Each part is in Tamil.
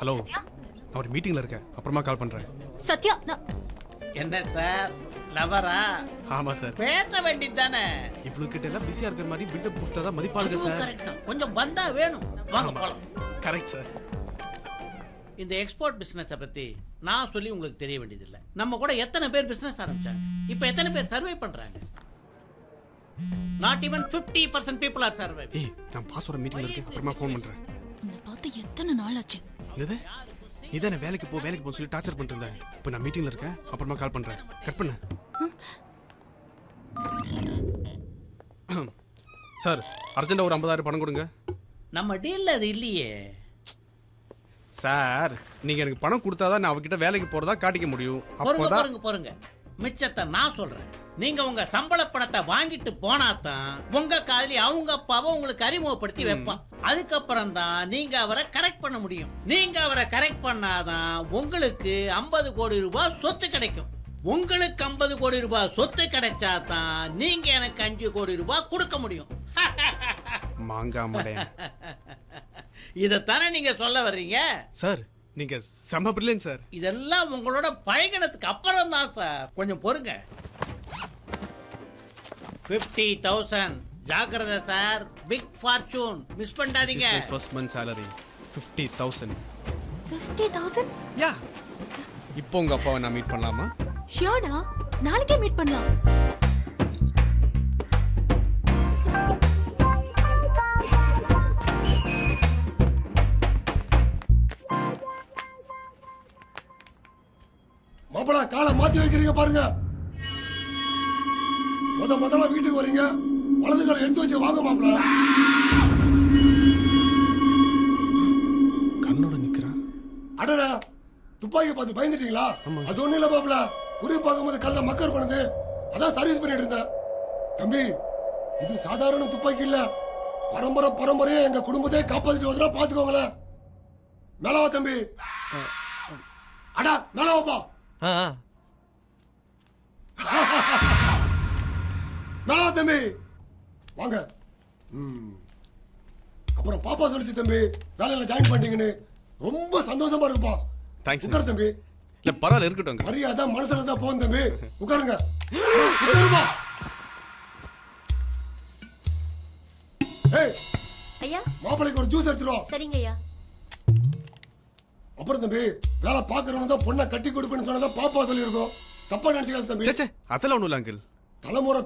ஹலோ, நான் ஒரு மீட்டிங்ல இருக்கேன், அப்புறமா கால் பண்றேன். சத்யா என்ன சார் லவரா? ஆமா சார். பேச வேண்டியது தானே. இவ்வளவு கிட்ட எல்லாம் பிஸியா இருக்கிற மாதிரி பில்டப் கொடுத்தாதான் மதிப்பாளுங்க சார். கரெக்ட் தான். கொஞ்சம் பந்தா வேணும். வாங்க போலாம். Correct sir. இந்த எக்ஸ்போர்ட் பிசினஸை பத்தி நான் சொல்லி உங்களுக்கு தெரிய வேண்டியதில்லை. நம்ம கூட எத்தனை பேர் பிசினஸ் ஆரம்பிச்சாங்க, இப்போ எத்தனை பேர் சர்வே பண்றாங்க? Not even 50% people are surviving. ஏய், நான் பாஸ்வோட மீட்டிங்ல இருக்கேன், அப்புறமா ஃபோன் பண்றேன். உன்னை பார்த்து எத்தனை நாள் ஆச்சு? என்னது? நீதானே வேலைக்கு போ சொல்லி டார்ச்சர் பண்ணிட்டு இருந்தேன். இப்போ நான் மீட்டிங்ல இருக்கேன், அப்புறமா கால் பண்றேன். கட் பண்ணு. சார், அர்ஜென்ட்டா ஒரு 50,000 பணம் கொடுங்க. நம்ம டீல்ல அது இல்லையே சார். நீங்க எனக்கு பணம் கொடுத்தாதான் நான் அவகிட்ட வேலைக்கு போறதா காட்டிக்க முடியும். அப்போதான் பொறுங்க. மிச்சத்தை நான் சொல்றேன். நீங்க உங்க சம்பள பணத்தை வாங்கிட்டு போனாதான் உங்க காதலி அவங்க அப்பாவை உங்களுக்கு அறிமுகப்படுத்தி வைப்பான். அதுக்கப்புறம் தான் நீங்க அவரை கரெக்ட் பண்ண முடியும். நீங்க அவரை கரெக்ட் பண்ணாதான் உங்களுக்கு 50 கோடி ரூபாய் சொத்து கிடைக்கும். உங்களுக்கு 50 கோடி ரூபாய் சொத்து கிடைச்சாதான் நீங்க எனக்கு 5 கோடி ரூபாய் கொடுக்க முடியும். மாங்காமடே. இதத்தானே நீங்க சொல்ல வர்றீங்க? சார், நீங்க செம பிரில்லியன்ட் சார். இதெல்லாம் உங்களோட பழகினதுக்கு அப்புறம் தான் சார். கொஞ்சம் பொறுங்க. 50,000 ஜாக்கிரதை சார். பிக் ஃபார்ச்சூன் மிஸ் பண்ணாதீங்க. First month salary 50,000. 50,000? யா. இப்போ உங்க அப்பாவை நான் மீட் பண்ணலாமா? ஷியோரா, நாளைக்கே மீட் பண்ணலாம். மாப்பிள காலை மாத்தி வைக்கிறீங்க பாருங்க. முதல்ல வீட்டுக்கு வரீங்க, வலது காலை எடுத்து வச்சு வாங்க மாப்பிள. கண்ணோட நிக்கிறா. அடடா, துப்பாக்கி பார்த்து பயந்துட்டீங்களா? அது ஒண்ணு இல்ல மாப்பிள, குறி பார்க்கும்போது கல்ல மக்கர் பண்ணுது, அதான் சர்வீஸ் பண்ணிட்டு இருந்தேன். தம்பி, இது சாதாரண துப்பாக்கி இல்ல, பரம்பரையா எங்க குடும்பத்தையே காப்பாத்திட்டு வந்தா பாத்துக்கோங்களேன். மேலவா தம்பி. அடா மேலவாப்பா. மேலவா தம்பி, வாங்க. அப்புறம் பாப்பா சொல்லிச்சு தம்பி வேலையில ஜாயின் பண்ணிட்டீங்கன்னு. ரொம்ப சந்தோஷமா இருக்குப்பா. தேங்க்ஸ். உட்காரு தம்பி. இல்ல பரவாயில்ல, இருக்கட்டும். மரியாதை மனசுல தான் போகும் தம்பி. உட்காருங்க. உட்காருப்பா. ஏய் ஐயா, மாப்பிளைக்கு ஒரு ஜூஸ் எடுத்துட்டு வா. சரிங்க ஐயா. அப்புறம் தம்பி, வேலை பாக்குறவங்க தான் பொண்ணை கட்டி கொடுப்பேன்னு சொன்னதா பாப்பா சொல்லியிருக்கோம். தப்பா நினைச்சுக்காது தம்பி. சே அதெல்லாம் ஒண்ணும் இல்ல அங்கிள்.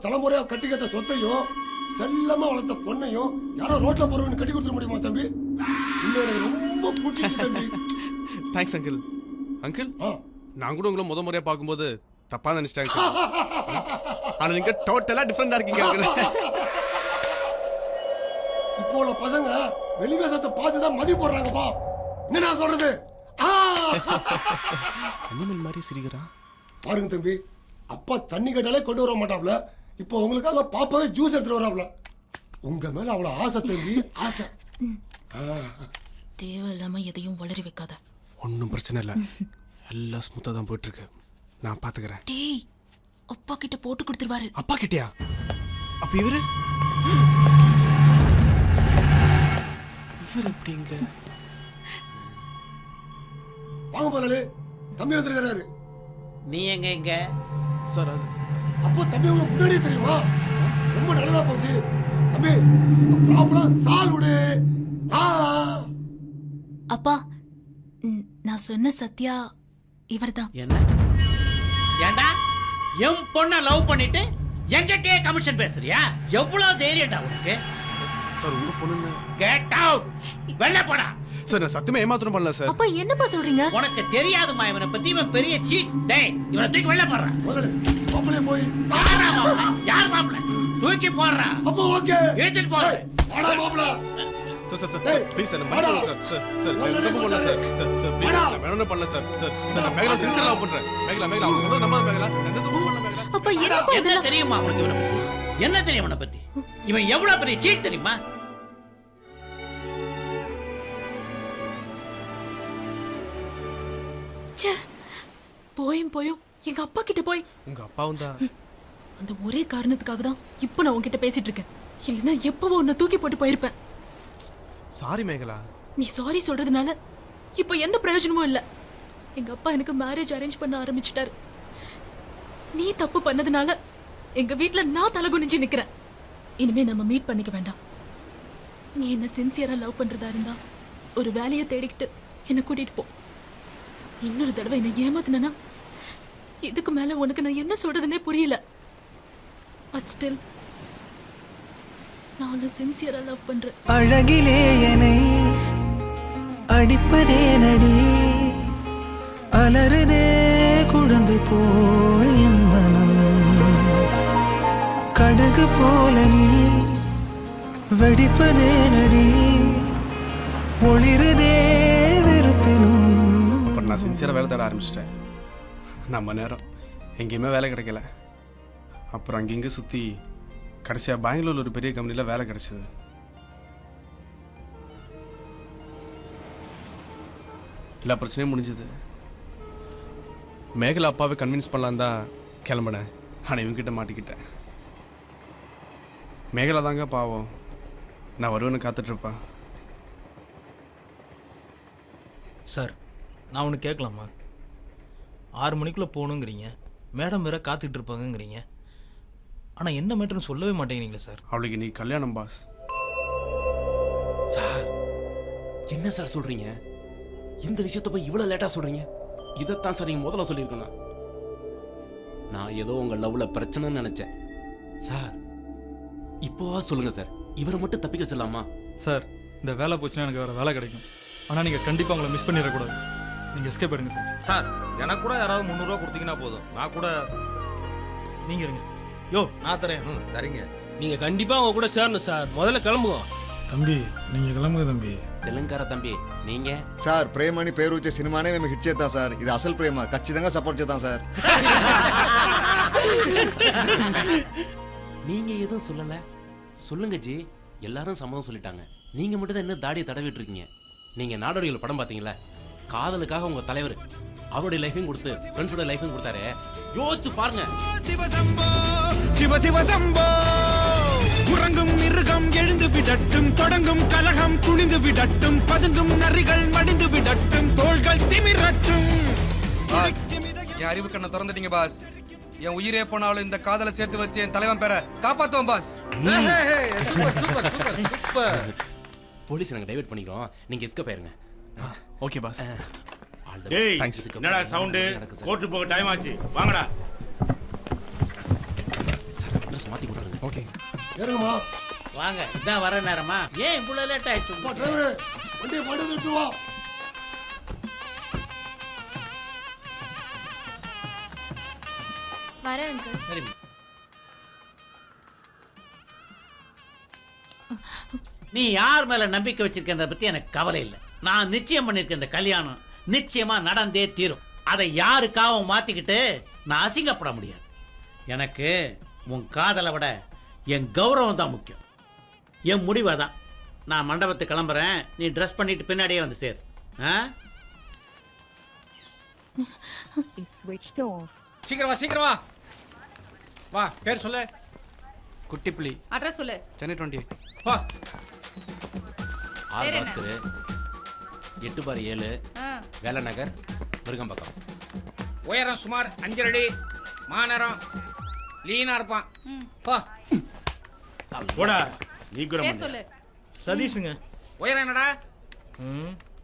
தலைமுறையா கட்டி கத்த சொத்தையும் செல்லமா வளர்த்த பொண்ணையும் யாரோ ரோட்ல போறவங்க கட்டி கொடுத்துட முடியுமா தம்பி? இன்னும் எனக்கு ரொம்ப பிடிச்சிச்சு தம்பி. Thanks uncle. அங்கிள், நான் கூட உங்களை முறையா பார்க்கும்போது தப்பா நினைச்சிட்டேன். ஆனா நீங்க டோட்டலா டிஃபரெண்டா இருக்கீங்க அங்கிள். இப்போ உள்ள பசங்க வெளிவேசத்தை பார்த்துதான் மதி போடுறாங்கப்பா. என்ன நான் சொல்றது? அனிமல் மாதிரி சிரிக்கிறா பாருங்க தம்பி, அப்பா தண்ணி கேட்டாலே கொண்டு வர மாட்டாப்ல. இப்போ உங்களுக்காக பாப்பாவே ஜூஸ் எடுத்துட்டு வராப்ல. உங்க மேல அவ்வளவு ஆசை தம்பி, ஆசை. தேவையில்லாம எதையும் வளரி வைக்காத. ஒன்றும் பிரச்சனை இல்லை, எல்லாம் ஸ்மூத்தா தான் போயிட்டு இருக்கு. நான் பாத்துக்கிறேன். டேய், அப்பா கிட்ட போட்டு கொடுத்துருவாரு. அப்பா கிட்டயா? அப்ப இவரு எப்படிங்க? வாங்க போறாரு, தம்பி வந்திருக்கிறாரு. நீ எங்க சார்? அது அப்போ தம்பி உங்களுக்கு முன்னாடியே தெரியுமா? ரொம்ப நல்லதா போச்சு தம்பி. உங்க ப்ராப்ளம் சால்வ் விடு. அப்பா, நான் சொன்ன சத்யா இவர்தான். என்ன? ஏண்டா என் பொண்ண லவ் பண்ணிட்டு என்கிட்டயே கமிஷன் பேசுறியா? எவ்வளவு தைரியம்டா உனக்கு? சார், உங்க பொண்ணுங்க. Get out. வெளில போடா. சார், நான் சத்தியமா ஏமாத்தணும் பண்ணல சார். அப்பா என்னப்பா சொல்றீங்க? உனக்கு தெரியாதுமா இவனை பத்தி. இவன் பெரிய சீட். டேய், இவனை தூக்கி வெளில போடுறா. மாப்பிளே போய் யார் மாப்பிள? தூக்கி போடுறா. அப்போ ஓகே, ஏத்திட்டு போடு. வாடா மாப்பிள. சார் ப்ளீஸ் சார், சார் நான் பண்ணல சார். சார் ப்ளீஸ், நான் வேணும்னு பண்ணல சார். சார் நான் மேகலா சின்சியரா லவ் பண்றேன். மேகலா அவன் சொல்றது நம்பாத மேகலா. நான் எந்த தப்பு பண்ணல மேகலா. அப்பா என்ன தெரியுமா உனக்கு இவனை பத்தி? என்ன தெரியும் இவனை பத்தி? இவன் எவ்வளவு பெரிய சீட் தெரியுமா? போயும் எங்க அப்பா கிட்ட போய். உங்க அப்பாவும் தான். அந்த ஒரே காரணத்துக்காக தான் இப்போ நான் உன்கிட்ட பேசிட்டு இருக்கேன். இல்லைன்னா எப்பவோ உன்னை தூக்கி போட்டு போயிருப்பேன். சாரி மேகலா. நீ சாரி சொல்றதுனால இப்போ எந்த பிரயோஜனமும் இல்ல. எங்க அப்பா எனக்கு மேரேஜ் அரேஞ்ச் பண்ண ஆரம்பிச்சிட்டாரு. நீ தப்பு பண்ணதுனால எங்க வீட்ல நான் தலை குனிஞ்சு நிக்கிறேன். இனிமே நம்ம மீட் பண்ணிக்க வேண்டாம். நீ என்ன சின்சியரா லவ் பண்றதா இருந்தா ஒரு வேலையை தேடிக்கிட்டு என்ன கூட்டிட்டு போ. இன்னொரு தடவை என்ன ஏமாத்தினா இதுக்கு மேல உனக்கு நான் என்ன சொல்றதுன்னே புரியல. பட் ஸ்டில் நான் உன்னை சின்சியரா லவ் பண்றேன். அழகிலே என்னை அடிப்பதே நடி, அலறுதே குழந்து போல் என் மனம், கடுகு போல நீ வெடிப்பதே நடி, ஒளிருதே வெறுப்பினும். அப்புறம் நான் சின்சியராக வேலை தேட ஆரம்பிச்சிட்டேன். நம்ம நேரம் எங்கேயுமே வேலை கிடைக்கல. அப்புறம் அங்கங்கே சுற்றி கடைசியாக பெங்களூரில் ஒரு பெரிய கம்பெனியில் வேலை கிடைச்சிது. எல்லா பிரச்சனையும் முடிஞ்சது. மேகலா அப்பாவை கன்வின்ஸ் பண்ணலான் தான் கிளம்பினேன். ஆனால் இவங்ககிட்ட மாட்டிக்கிட்டேன். மேகலா தாங்க பாவம், நான் வருவேன்னு காத்துட்ருப்பேன். சார், நான் ஒன்று கேட்கலாமா? 6 மணிக்குள்ளே போகணுங்கிறீங்க, மேடம் வேற காத்துக்கிட்டு இருப்பாங்கங்கிறீங்க. ஆனால் என்ன மேட்டர்னு சொல்லவே மாட்டேங்கிறீங்களே சார். அவளுக்கு நீ கல்யாணம் பாஸ். சார் என்ன சார் சொல்றீங்க? இந்த விஷயத்த போய் இவ்வளவு லேட்டா சொல்றீங்க? இதைத்தான் சார் நீங்க முதல்ல சொல்லியிருக்கணும். நான் ஏதோ உங்க லவ்ல பிரச்சனைன்னு நினைச்சேன். சார் இப்போவா சொல்லுங்க சார், இவரை மட்டும் தப்பிக்க வச்சிடலாமா? சார், இந்த வேலை போச்சுன்னா எனக்கு வேறு வேலை கிடைக்கும். ஆனால் நீங்கள் கண்டிப்பாக உங்களை மிஸ் பண்ணிடக்கூடாது. நீங்கள் எஸ்கேப் எடுங்க சார். சார், எனக்கு கூட யாராவது 300 ரூபா கொடுத்தீங்கன்னா போதும். நான் கூட நீங்கள் இருங்க. யோ, நான் தரேன். சரிங்க. நீங்க கண்டிப்பா அவங்க கூட சேரணும் சார். முதல்ல கிளம்புங்க. தம்பி, நீங்க கிளம்புங்க தம்பி. தெலுங்கார தம்பி நீங்க సార్ ప్రేమని పేరు వచ్చే సినిమానే మేము హిట్ చేద్దాం సార్. ఇది అసలు ప్రేమ, ఖచ్చితంగా సపోర్ట్ చేద్దాం సార్. நீங்க எதுவும் சொல்லல. சொல்லுங்க ஜி. எல்லாரும் சம்மதம் சொல்லிட்டாங்க. நீங்க மட்டும் தான் என்ன தாடியை தடவிட்டு இருக்கீங்க. நீங்க நாடோடிகள் படம் பாத்தீங்களா? காதலுக்காக உங்க தலைவர் அவருடைய லைஃபையும் கொடுத்து ஃப்ரெண்ட்ஸோட லைஃபையும் கொடுத்தாரு. யோசிச்சு பாருங்க. சிவசம்போ சிவ சிவசம்போ, உறங்கும் மிருகம் எழுந்து விடட்டும், தொடங்கும் கலகம் குனிந்து விடட்டும், பதுங்கும் நரிகள் மடிந்து விடட்டும், தோள்கள் திமிரட்டும். என் அறிவு கண்ணை திறந்துட்டீங்க பாஸ். என் உயிரே போனாலும் இந்த காதலை சேர்த்து வச்சு என் தலைவன் பேரை காப்பாத்துவோம் boss. Super super super. Police நாங்க டைவர்ட் பண்ணிக்கிறோம், நீங்க எஸ்கேப் ஆயிருங்க. Okay boss. டேய், என்னடா சவுண்ட்? கோர்ட் போக டைம் ஆச்சு, வாங்கடா. சார் அட்ரஸ் மாத்தி கொடுத்துருங்க. ஓகே ஏறுங்கம்மா. வாங்க, இதான் வர நேரமா? ஏன் இவ்வளவு லேட் ஆயிடுச்சு? டிரைவர் வண்டியை மாட்டி எடுத்து வா. வரேன் அங்கிள். சரி. நீ யார் மேல நம்பிக்கை வச்சிருக்கன்றத பத்தி எனக்கு கவலை இல்லை. நான் நிச்சயம் பண்ணிருக்க இந்த கல்யாணம் நிச்சயமா நடந்தே தீரும். அதை யாருக்காகவும் மாத்திக்கிட்டு நான் அசிங்கப்பட முடியாது. எனக்கு உன் காதலை விட என் கௌரவம் தான் முக்கியம். என் முடிவை தான். நான் மண்டபத்துக்கு கிளம்புறேன். நீ ட்ரெஸ் பண்ணிட்டு பின்னாடியே வந்து சேர். சீக்கிரமா சீக்கிரமா வா. பேர் சொல்லு. குட்டிப்புலி. அட்ரஸ் சொல்லு. சென்னை 28. வா. ஆர் பாஸ்கர் 8/7 வேலை நகர் மிருகம்பக்கம். உயரம் சுமார் 5 அடி, மாநரம், லீனா இருப்பான். வா. போடா, நீக்குறோம். சொல்லு. சதீஷுங்க. உயரம் என்னடா?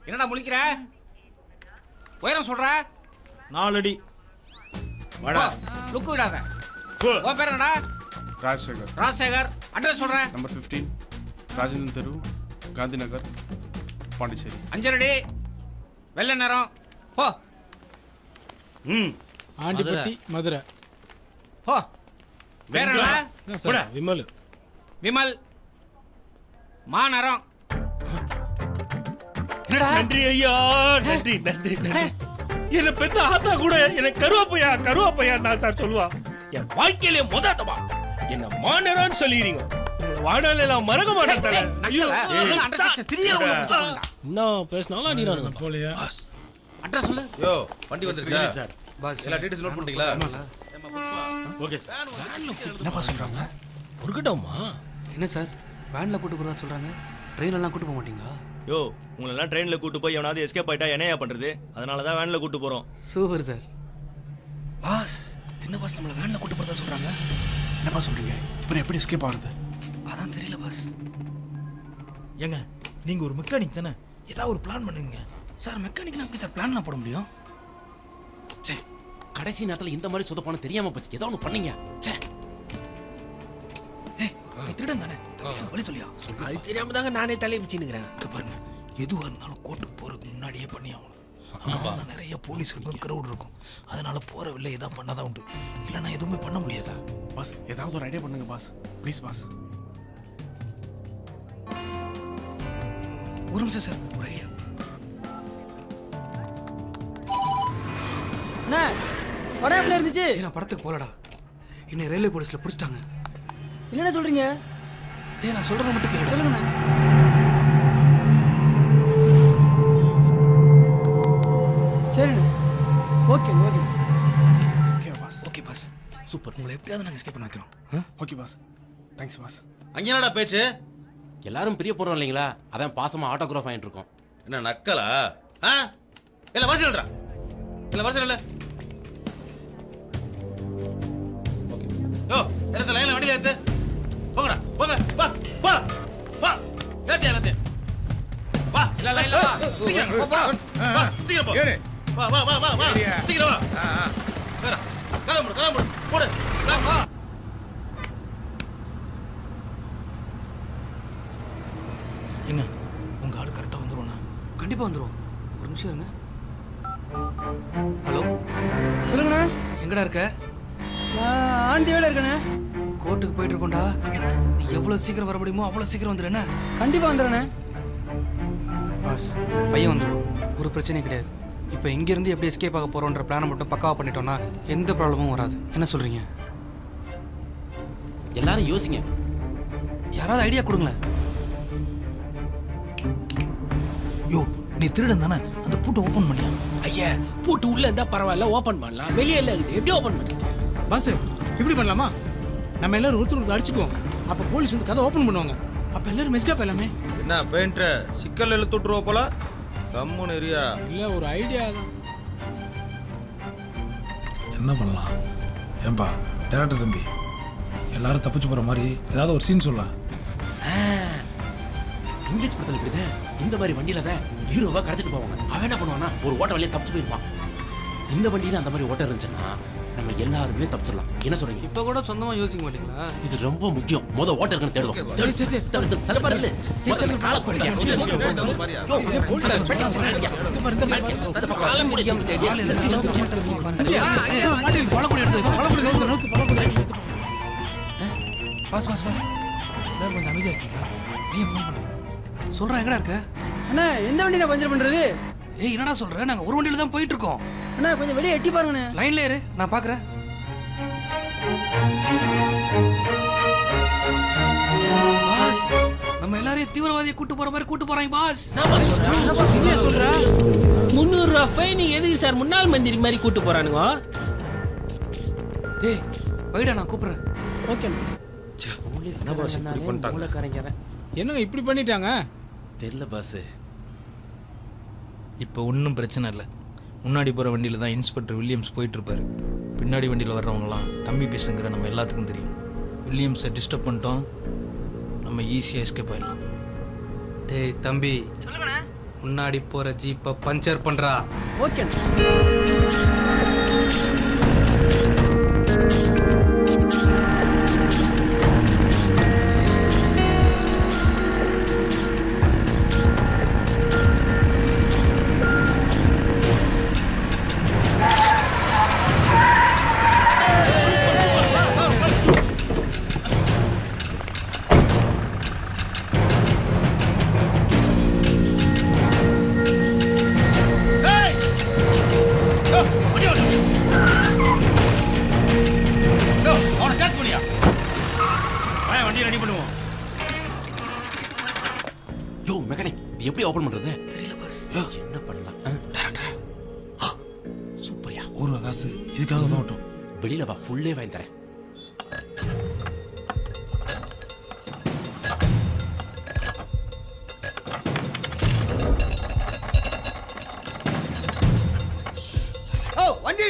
என்னடா முழிக்கிற? உயரம் சொல்ற? 4 அடி. வாடா. லுக்கு விடாத. உன் பேர் என்னடா? ராஜசேகர். ராஜசேகர். அட்ரஸ் சொல்றேன். நம்பர் 15 ராஜேந்திரன் தெரு, காந்தி நகர், பாண்டிச்சேரி. 5 அடி, வெள்ளை நேரம். போ. ஆண்டிப்பட்டி, மதுரை. போ. வேற என்னடா? போடா. விமல். விமல். மாநரம். என்னடா? நன்றி ஐயா, நன்றி நன்றி நன்றி. என்ன பெத்த ஆத்தா கூட எனக்கு கருவாப்பையா நான் சார் சொல்லுவா. என் வாழ்க்கையிலே முதத்தமா என்ன மாநேரான்னு சொல்லிடுறீங்க. வாடால நான் மறக்க மாட்டேன். இன்னும் பேசினாலும் அடிக்கிறானுங்க. போலியா? அட்ரஸ் சொல்லு. யோ, வண்டி வந்துருச்சா சார்? பாஸ், எல்லா டீடைல்ஸ் நோட் பண்ணிட்டீங்களா? Okay sir. என்னப்பா சொல்றாங்க? ஒரு கிட்டமா? என்ன சார் வேன்ல கூட்டு போறதா சொல்றாங்க? ட்ரெயின்ல எல்லாம் கூட்டு போக மாட்டீங்களா? யோ உங்களெல்லாம் ட்ரெயினில் கூட்டு போய் எவனாவது எஸ்கேப் ஆயிட்டா என்னையா பண்ணுறது? அதனால தான் வேனில் கூட்டு போகிறோம். Super sir. பாஸ் என்ன பாஸ் நம்மளை வேனில் கூட்டு போகிறதா சொல்கிறாங்க? என்னப்பா சொல்கிறீங்க? இப்போ எப்படி எஸ்கேப் ஆகுது? அதான் தெரியல பாஸ். ஏங்க நீங்கள் ஒரு மெக்கானிக் தானே, ஏதாவது ஒரு பிளான் பண்ணுங்க. சார் மெக்கானிக்னா எப்படி சார் பிளான் போட முடியும்? சே, கடைசி நேரத்தில் இந்த மாதிரி சொதப்பான தெரியாம போச்சு. ஏதோ ஒன்று பண்ணீங்க. சே, நீ திருடன் தானே, வழி சொல்லியா? அது தெரியாம தாங்க நானே தலையை பிச்சுன்னுக்கிறேன். பாருங்க, எதுவாக இருந்தாலும் கோர்ட்டுக்கு போகிறதுக்கு முன்னாடியே பண்ணி ஆகணும். அங்கே நிறைய போலீஸ் இருக்கும், கிரௌட் இருக்கும். அதனால போகிற வெளில ஏதாவது பண்ணாதான் உண்டு, இல்லைன்னா எதுவுமே பண்ண முடியாதா? பாஸ் ஏதாவது ஒரு ஐடியா பண்ணுங்க பாஸ், ப்ளீஸ் பாஸ். ஒரு நிமிஷம் சார், ஒரு ஐடியா. அண்ணா படம் எப்படி இருந்துச்சு? நான் படத்துக்கு போகலடா, என்னை ரயில்வே போலீஸில் பிடிச்சிட்டாங்க. என்னென்ன சொல்றீங்க? டேய் நான் சொல்கிறத மட்டும் கேளு. சொல்லுங்கண்ணா. சரிண்ணா, okay okay okay boss. Okay boss, super. உங்களை எப்படியாவது நாங்கள் எஸ்கேப் பண்ண வைக்கிறோம். Okay boss, thanks boss. அங்கே என்னடா பேச்சு? எல்லாரும் பிரிய போறோம் இல்லைங்களா, அதான் பாசமா ஆட்டோகிராஃப் ஆகிட்டு இருக்கோம். என்ன நக்கலா? இல்ல வரிசையில் இல்ல வரிசையில் இல்ல. யோ எடுத்து லைன்ல வண்டியில எடுத்து போங்கடா, போங்க, வா வா வா, ஏத்தி எல்லாத்தையும் வா. இல்ல லைன்ல வா, சீக்கிரம் வா, வா சீக்கிரம் போ. வா வா வா வா வா, சீக்கிரம் வா. வேற கிளம்பு போடு, வா. ஏங்க உங்கள் ஆள் கரெக்டாக வந்துடுவோண்ணா? கண்டிப்பாக வந்துடுவோம். ஒரு நிமிஷம் இருங்க. ஹலோ சொல்லுங்கண்ணா. எங்கடா இருக்க? நான் ஆண்டி வேலை இருக்கண்ணே. கோர்ட்டுக்கு போயிட்டு இருக்கோண்டா. நீ எவ்வளோ சீக்கிரம் வர முடியுமோ அவ்வளோ சீக்கிரம் வந்துடு. என்ன? கண்டிப்பாக வந்துடுறேண்ணே. பாஸ் பையன் வந்துடுவோம், ஒரு பிரச்சனையும் கிடையாது. இப்போ இங்கேருந்து எப்படி எஸ்கேப் ஆக போகிறோன்ற பிளானை மட்டும் பக்காவாக பண்ணிட்டோம்னா எந்த ப்ராப்ளமும் வராது. என்ன சொல்கிறீங்க? எல்லாரும் யோசிங்க, யாராவது ஐடியா கொடுங்களேன். யோ நீ திருடன் தானே, அந்த பூட்டை ஓப்பன் பண்ணியா? ஐயா பூட்டு உள்ள இருந்தா பரவாயில்ல, ஓபன் பண்ணலாம். வெளியே இல்லை இருக்குது, எப்படி ஓபன் பண்ணுறது? பாஸ் இப்படி பண்ணலாமா? நம்ம எல்லாரும் ஒருத்தருக்கு அடிச்சுக்குவோம், அப்போ போலீஸ் வந்து கதை ஓப்பன் பண்ணுவாங்க, அப்போ எல்லாரும் எஸ்கேப் எல்லாமே. என்ன பெயிண்டர் சிக்கல் இழுத்து விட்டுருவோம் போல, கம்முன்னு ஏரியா. இல்லை ஒரு ஐடியா தான். என்ன பண்ணலாம்? ஏன்பா டேரக்டர் தம்பி, எல்லாரும் தப்பிச்சு போகிற மாதிரி ஏதாவது ஒரு சீன் சொல்லலாம். இங்கிலீஷ் படத்தில் இப்படிதான் இந்த மாதிரி வண்டியில தான் ஹீரோவா கடத்திட்டு போவாங்க. அவன் என்ன பண்ணுவானா, ஒரு ஓட்ட வழியா தப்பிச்சு போயிருப்பான். இந்த வண்டியில அந்த மாதிரி ஓட்ட இருந்துச்சுன்னா நம்ம எல்லாருமே தப்பிச்சிடலாம். என்ன சொல்றீங்க? இப்போ கூட சொந்தமாக யோசிக்க மாட்டீங்களா? இது ரொம்ப முக்கியம். ஓட்ட இருக்குன்னு தேடுவோம். பாஸ் பாஸ் பாஸ், எல்லாரும் கொஞ்சம் அமைதியாக இருக்கீங்களா? நீ ஃபோன் பண்ண சொல்கிறேன். எங்கடா இருக்க? அண்ணா எந்த வண்டி நான் பஞ்சர் பண்ணுறது? ஏய் என்னடா சொல்கிறேன், நாங்கள் ஒரு வண்டியில் தான் போயிட்டு இருக்கோம். அண்ணா கொஞ்சம் வெளியே எட்டி பாருங்கண்ணே. லைன்ல இரு, நான் பார்க்குறேன். பாஸ் நம்ம எல்லாரையும் தீவிரவாதியை கூட்டு போற மாதிரி கூட்டு போறாங்க பாஸ். சொல்றா 300 ரூபா ஃபைன் எதுக்கு சார் முன்னாள் மந்திரி மாதிரி கூட்டு போறானுங்க? ஏய் வைடா, நான் கூப்பிடுறேன். ஓகே. என்னங்க இப்படி பண்ணிட்டாங்க? தெரியல பாஸ். இப்போ ஒன்றும் பிரச்சனை இல்லை. முன்னாடி போகிற வண்டியில் தான் இன்ஸ்பெக்டர் வில்லியம்ஸ் போயிட்டுருப்பாரு. பின்னாடி வண்டியில் வர்றவங்களாம் தம்பி பேசுங்கிற நம்ம எல்லாத்துக்கும் தெரியும். வில்லியம்ஸை டிஸ்டர்ப் பண்ணிட்டோம், நம்ம ஈஸியாக எஸ்கேப் ஆயிடலாம். டேய் தம்பி, முன்னாடி போகிற ஜீப்பை பஞ்சர் பண்ணுறா. ஓகே. எப்படி ஓபன் பண்றது? தெரியல பாஸ். என்ன பண்ணலாம்? டைரக்டர் சூப்பர்யா. ஒரு காசு இதுக்காக தான் ஓட்டும். வெளியில வா, ஃபுல்லே வாங்கி தரேன்.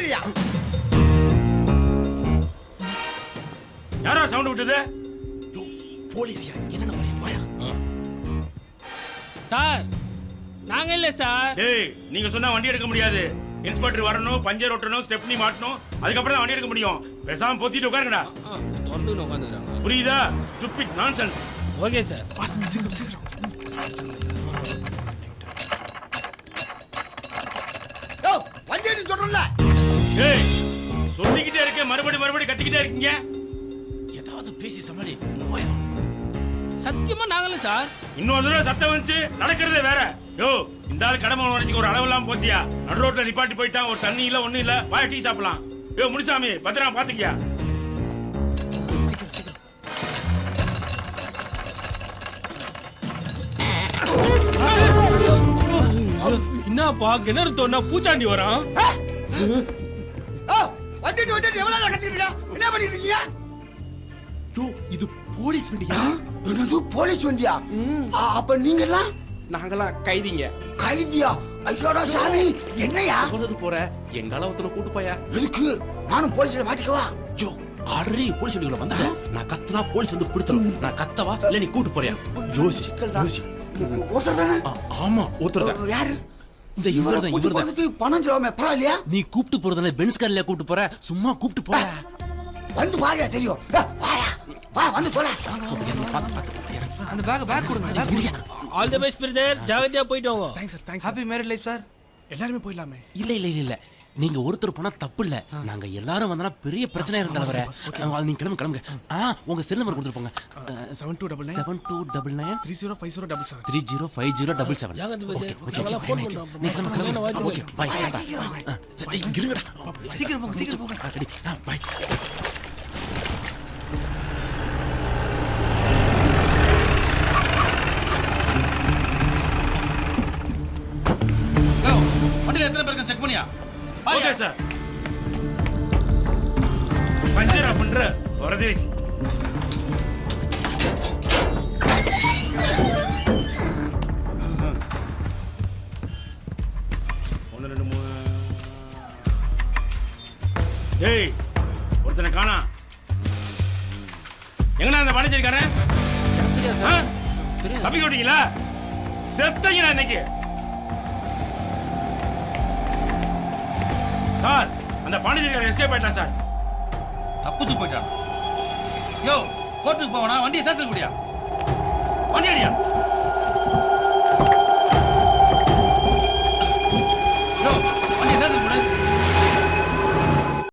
வண்டியா யாரா சவுண்ட் விட்டது? போலீஸ்யா என்ன போயா சார் நாங்க இல்ல சார். டேய் நீங்க சொன்னா வண்டி எடுக்க முடியாது. இன்ஸ்பெக்டர் வரணும், பஞ்சர் ஒட்டணும், ஸ்டெப்னி மாட்டணும், அதுக்கப்புறம் தான் வண்டி எடுக்க முடியும். பேசாம பொத்திட்டு உட்காருங்கடா. தொடர்ந்து உட்காந்துக்கிறாங்க. புரியுதா? Stupid nonsense. Okay sir. சீக்கிரம் யோ வண்டி எடுத்து சொல்றல. டேய் சொல்லிக்கிட்டே இருக்க, மறுபடி கத்திக்கிட்டே இருக்கீங்க. ஏதாவது பேசி சமாளி. சத்தியமா நாங்கள சார். இன்னொரு தடவை சத்தம் வந்துச்சு நடக்கிறதே வேற. யோ இந்த ஆள் கடமை உணர்ச்சிக்கு ஒரு அளவு இல்லாம போச்சியா. நடு ரோட்ல நிப்பாட்டி போயிட்டான். ஒரு தண்ணி இல்ல ஒண்ணும் இல்ல. வாய டீ சாப்பிடலாம். யோ முனிசாமி பத்திரமா பாத்துக்கியா. என்னப்பா கிணறு தோண்டா பூச்சாண்டி வரான். வண்டி எவ்வளவு கத்திருக்கீங்க? என்ன பண்ணிட்டு இருக்கீங்க? யோ இது போலீஸ் வண்டியா? என்னது போலீஸ் வண்டியா? அப்ப நீங்க எல்லாம் நாங்களாம் கைதிங்க. கைதியா? ஐயோடா சாமி என்னையா போறது போற எங்கால ஒருத்தனை கூட்டு போயா. எதுக்கு? நானும் போலீஸ்ல மாட்டிக்கவா? யோ ஆல்ரெடி போலீஸ் வண்டிக்குள்ள வந்தா நான் கத்துனா போலீஸ் வந்து பிடிச்சிடும். நான் கத்தவா இல்ல நீ கூட்டு போறியா? யோசி. ஒருத்தர் தானே? ஆமா ஒருத்தர் தான். யாரு? இந்த இவர்தான். பணம் சொல்லாம பரவாயில்லையா? நீ கூப்பிட்டு போறதுல பென்ஸ் கார்ல கூப்பிட்டு போற. சும்மா கூப்பிட்டு போற. வந்து பாரியா தெரியும். வாயா வா வந்து தொலை. அந்த பேக் கொடுங்க. All the best brother. ஜாகிரதையா போயிட்டு வாங்க. Thanks sir. Happy married life sir. எல்லாரும் போயிடலாமே. இல்ல நீங்க ஒருத்தர் போனா தப்பு இல்ல. நாங்க எல்லாரும் வந்தா பெரிய பிரச்சனை இருந்தா நீங்க கிளம்புங்க. உங்க செல் நம்பர் கொடுத்து போங்க. 7299 7299 305077 305077. நாங்க ஃபோன் பண்றோம். Next okay bye. இருங்கடா. சீக்கிரம் போங்க. பை. வண்டியில எத்தனை பேருக்கு செக் பண்ணியா? Okay sir. பஞ்சரா பண்ற வரதேஷ். டேய் ஒருத்தனை காணா. எங்கடா அந்த பாண்டிச்சேரிக்காரன்? தப்பி விட்டீங்களா? செத்தீங்களா இன்னைக்கு? சார் அந்த பாண்டிச்சேரிக்காரன் எஸ்கேப் ஆயிட்டான் சார். தப்பிச்சு போயிட்டான். யோ கோர்ட்டுக்கு போவனா? வண்டியை ஸ்டேஷனுக்கு கூடியா? வண்டி அடியா.